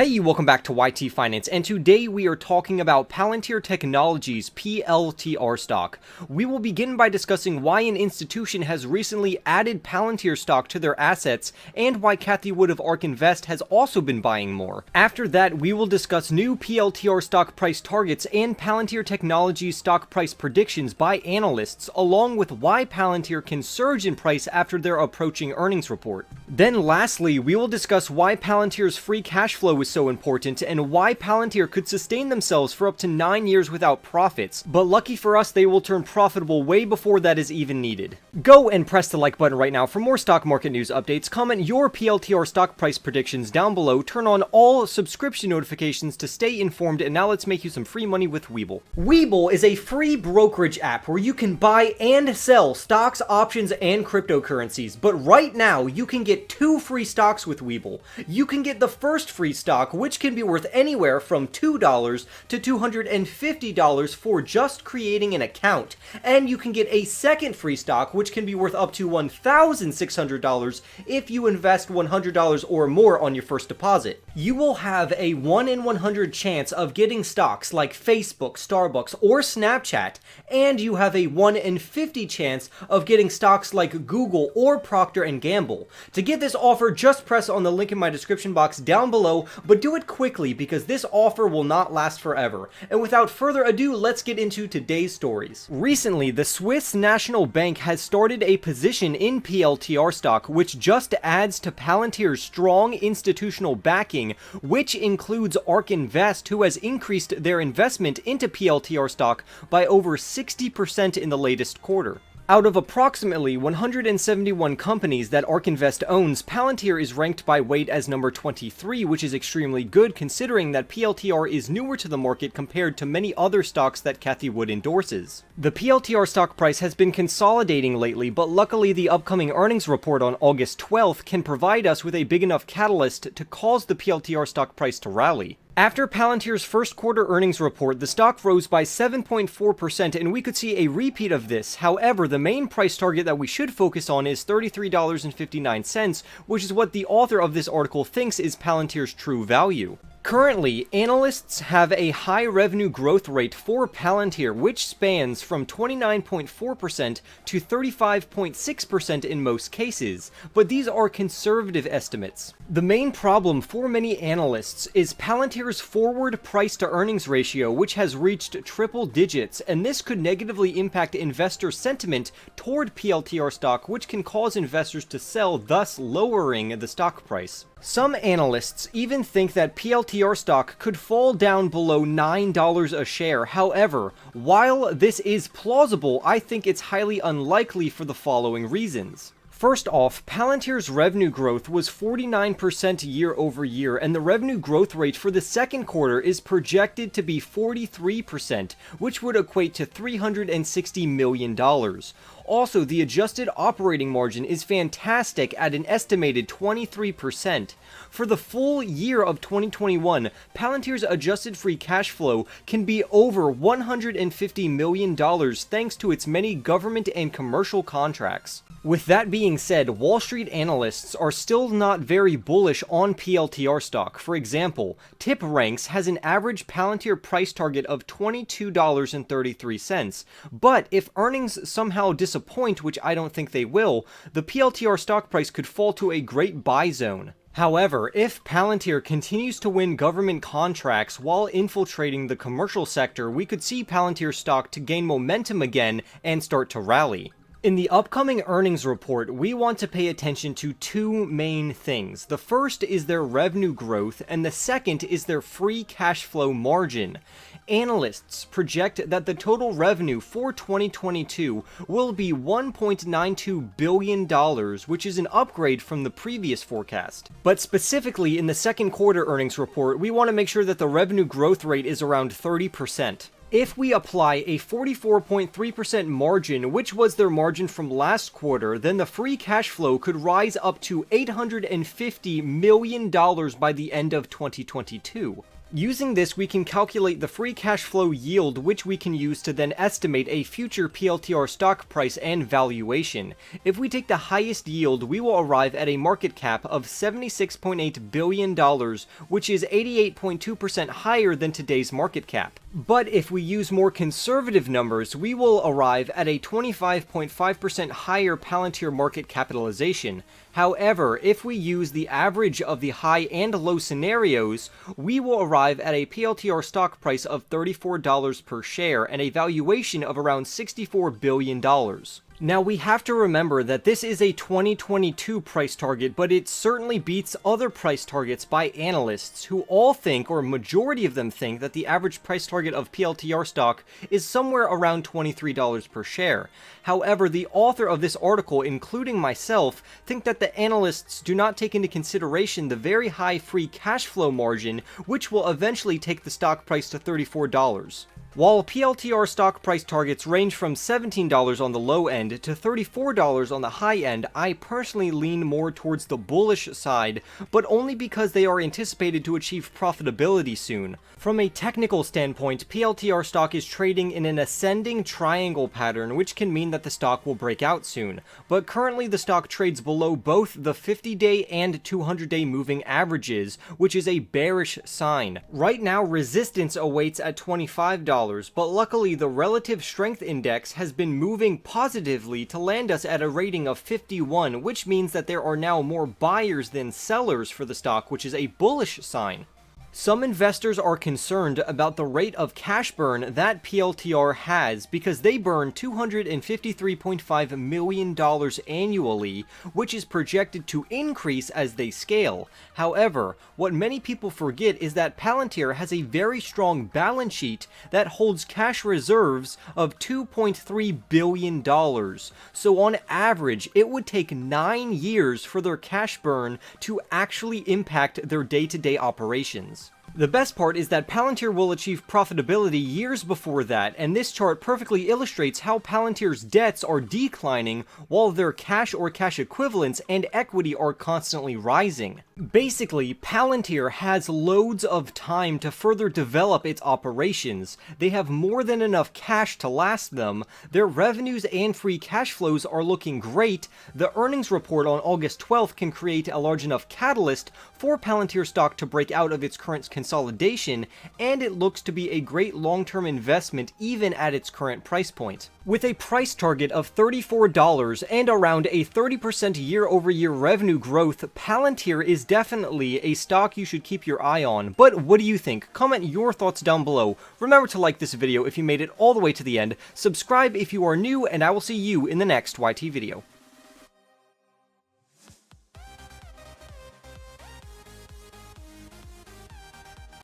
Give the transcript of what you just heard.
Hey, welcome back to YT Finance, and today we are talking about Palantir Technologies PLTR stock. We will begin by discussing why an institution has recently added Palantir stock to their assets, and why Cathie Wood of ARK Invest has also been buying more. After that, we will discuss new PLTR stock price targets and Palantir Technologies stock price predictions by analysts, along with why Palantir can surge in price after their approaching earnings report. Then lastly, we will discuss why Palantir's free cash flow is so important and why Palantir could sustain themselves for up to 9 years without profits, but lucky for us they will turn profitable way before that is even needed. Go and press the like button right now for more stock market news updates, comment your PLTR stock price predictions down below, turn on all subscription notifications to stay informed, and now let's make you some free money with Webull. Webull is a free brokerage app where you can buy and sell stocks, options, and cryptocurrencies, but right now you can get 2 free stocks with Webull. You can get the first free stock, which can be worth anywhere from $2 to $250 for just creating an account, and you can get a second free stock, which can be worth up to $1,600 if you invest $100 or more on your first deposit. You will have a 1 in 100 chance of getting stocks like Facebook, Starbucks, or Snapchat, and you have a 1 in 50 chance of getting stocks like Google or Procter & Gamble. To get this offer, just press on the link in my description box down below, but do it quickly because this offer will not last forever. And without further ado, let's get into today's stories. Recently, the Swiss National Bank has started a position in PLTR stock, which just adds to Palantir's strong institutional backing, which includes ARK Invest, who has increased their investment into PLTR stock by over 60% in the latest quarter. Out of approximately 171 companies that ARK Invest owns, Palantir is ranked by weight as number 23, which is extremely good considering that PLTR is newer to the market compared to many other stocks that Cathie Wood endorses. The PLTR stock price has been consolidating lately, but luckily the upcoming earnings report on August 12th can provide us with a big enough catalyst to cause the PLTR stock price to rally. After Palantir's first quarter earnings report, the stock rose by 7.4%, and we could see a repeat of this. However, the main price target that we should focus on is $33.59, which is what the author of this article thinks is Palantir's true value. Currently, analysts have a high revenue growth rate for Palantir, which spans from 29.4% to 35.6% in most cases, but these are conservative estimates. The main problem for many analysts is Palantir's forward price-to-earnings ratio, which has reached triple digits, and this could negatively impact investor sentiment toward PLTR stock, which can cause investors to sell, thus lowering the stock price. Some analysts even think that PLTR stock could fall down below $9 a share. However, while this is plausible, I think it's highly unlikely for the following reasons. First off, Palantir's revenue growth was 49% year over year, and the revenue growth rate for the second quarter is projected to be 43%, which would equate to $360 million. Also, the adjusted operating margin is fantastic at an estimated 23%. For the full year of 2021, Palantir's adjusted free cash flow can be over $150 million thanks to its many government and commercial contracts. With that being said, Wall Street analysts are still not very bullish on PLTR stock. For example, TipRanks has an average Palantir price target of $22.33, but if earnings somehow disappoint, which I don't think they will, the PLTR stock price could fall to a great buy zone. However, if Palantir continues to win government contracts while infiltrating the commercial sector, we could see Palantir stock to gain momentum again and start to rally. In the upcoming earnings report, we want to pay attention to 2 main things. The first is their revenue growth, and the second is their free cash flow margin. Analysts project that the total revenue for 2022 will be $1.92 billion, which is an upgrade from the previous forecast. But specifically in the second quarter earnings report, we want to make sure that the revenue growth rate is around 30%. If we apply a 44.3% margin, which was their margin from last quarter, then the free cash flow could rise up to $850 million by the end of 2022. Using this, we can calculate the free cash flow yield, which we can use to then estimate a future PLTR stock price and valuation. If we take the highest yield, we will arrive at a market cap of $76.8 billion, which is 88.2% higher than today's market cap. But if we use more conservative numbers, we will arrive at a 25.5% higher Palantir market capitalization. However, if we use the average of the high and low scenarios, we will arrive at a PLTR stock price of $34 per share and a valuation of around $64 billion. Now, we have to remember that this is a 2022 price target, but it certainly beats other price targets by analysts who all think, or majority of them think, that the average price target of PLTR stock is somewhere around $23 per share. However, the author of this article, including myself, think that the analysts do not take into consideration the very high free cash flow margin, which will eventually take the stock price to $34. While PLTR stock price targets range from $17 on the low end to $34 on the high end, I personally lean more towards the bullish side, but only because they are anticipated to achieve profitability soon. From a technical standpoint, PLTR stock is trading in an ascending triangle pattern, which can mean that the stock will break out soon. But currently the stock trades below both the 50-day and 200-day moving averages, which is a bearish sign. Right now, resistance awaits at $25. But luckily the relative strength index has been moving positively to land us at a rating of 51, which means that there are now more buyers than sellers for the stock, which is a bullish sign. Some investors are concerned about the rate of cash burn that PLTR has because they burn $253.5 million annually, which is projected to increase as they scale. However, what many people forget is that Palantir has a very strong balance sheet that holds cash reserves of $2.3 billion. So on average, it would take 9 years for their cash burn to actually impact their day-to-day operations. The best part is that Palantir will achieve profitability years before that, and this chart perfectly illustrates how Palantir's debts are declining while their cash or cash equivalents and equity are constantly rising. Basically, Palantir has loads of time to further develop its operations. They have more than enough cash to last them, their revenues and free cash flows are looking great, the earnings report on August 12th can create a large enough catalyst for Palantir stock to break out of its current consolidation, and it looks to be a great long-term investment even at its current price point. With a price target of $34 and around a 30% year-over-year revenue growth, Palantir is definitely a stock you should keep your eye on. But what do you think? Comment your thoughts down below. Remember to like this video if you made it all the way to the end, subscribe if you are new, and I will see you in the next YT video.